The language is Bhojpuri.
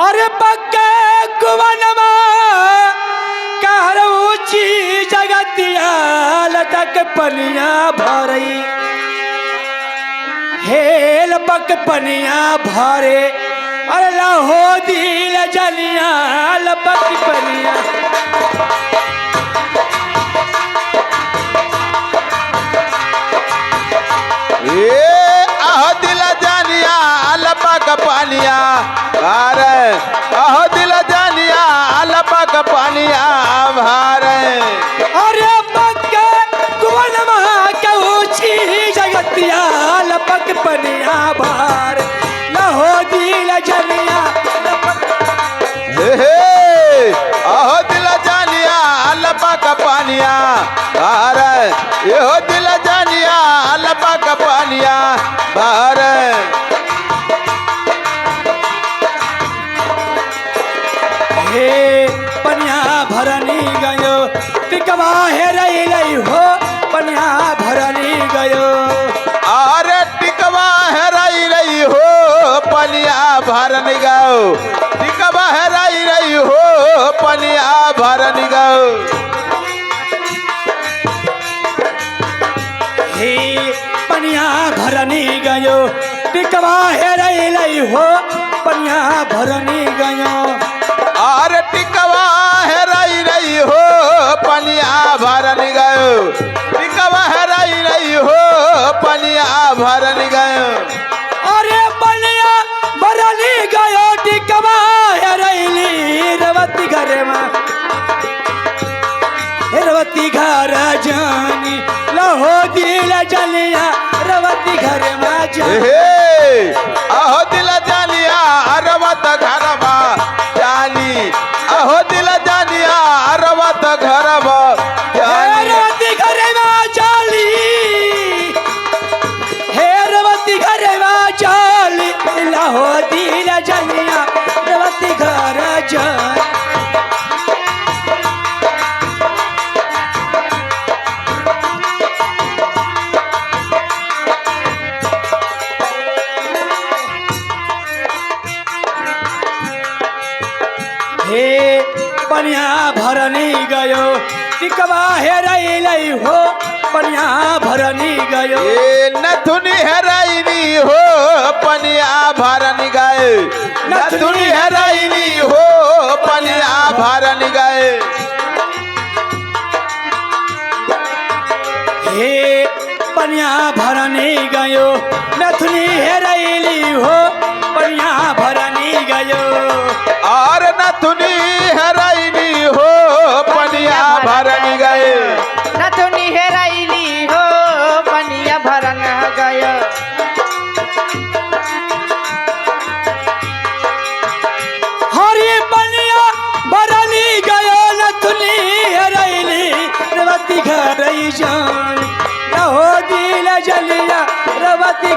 अरे पक्के कुवनमा कहर ऊंची जगतिया लटक पनिया भरई हेल पक पनिया भरे अरे लहो दिल जलिया लपक पनिया आहो दिल जानिया लपक पानिया भारे आहो दिल जानिया लपक पानिया भारे अरे पक्के कुवनमा के ऊंची जगतिया लपक पनिया भार लहो दिल जलिया आहो दिल जानिया लपक पानिया भारे यो दिल जानिया लपक पानिया भारे हे पनिया भरनी गयो टिकवा हेरई लई हो पनिया भरनी गयो अरे टिकवा हेराई रही हो पनिया भरन गयो टिकवा हेराई रही हो पनिया भरन गयो हे पनिया भरनी गयो टिकवा हेरई लई हो पनिया भरनी गयो अरे टिकवा हेराई रही हो पनिया भरन गयो टिकवा हेराई रही हो पनिया भरन गयो अरे पनिया भरनी गयो टिकवा हेरईली रवती घर में रवती घर जानी लहो दिल जलिया रवती घर में जानी आहो दिल जानिया रवत घरवा जानी आहो दिल जानिया रवत घरवा जानी रवती घर में जाली हे रवती घर में जाली लहो दिल जलिया रवती घर जानी हे पनिया भरनी गयो टिकवा हेरई लई हो पनिया भरनी गयो नथुनी हेराइनी हो पनिया भरन गए नथुनी हेराइनी हो पनिया भरन गए हे पनिया भरनी गयो नथुनी हेरईली हो पनिया भरनी गयो और नथुनी हेराइनी हो पनिया भरन गए नथुनी हेराइली हो पनिया भरन गयो हरी पनिया भरनी गयो नथुनी हेरईली रवती घर जान लहो दिल जलिया रवती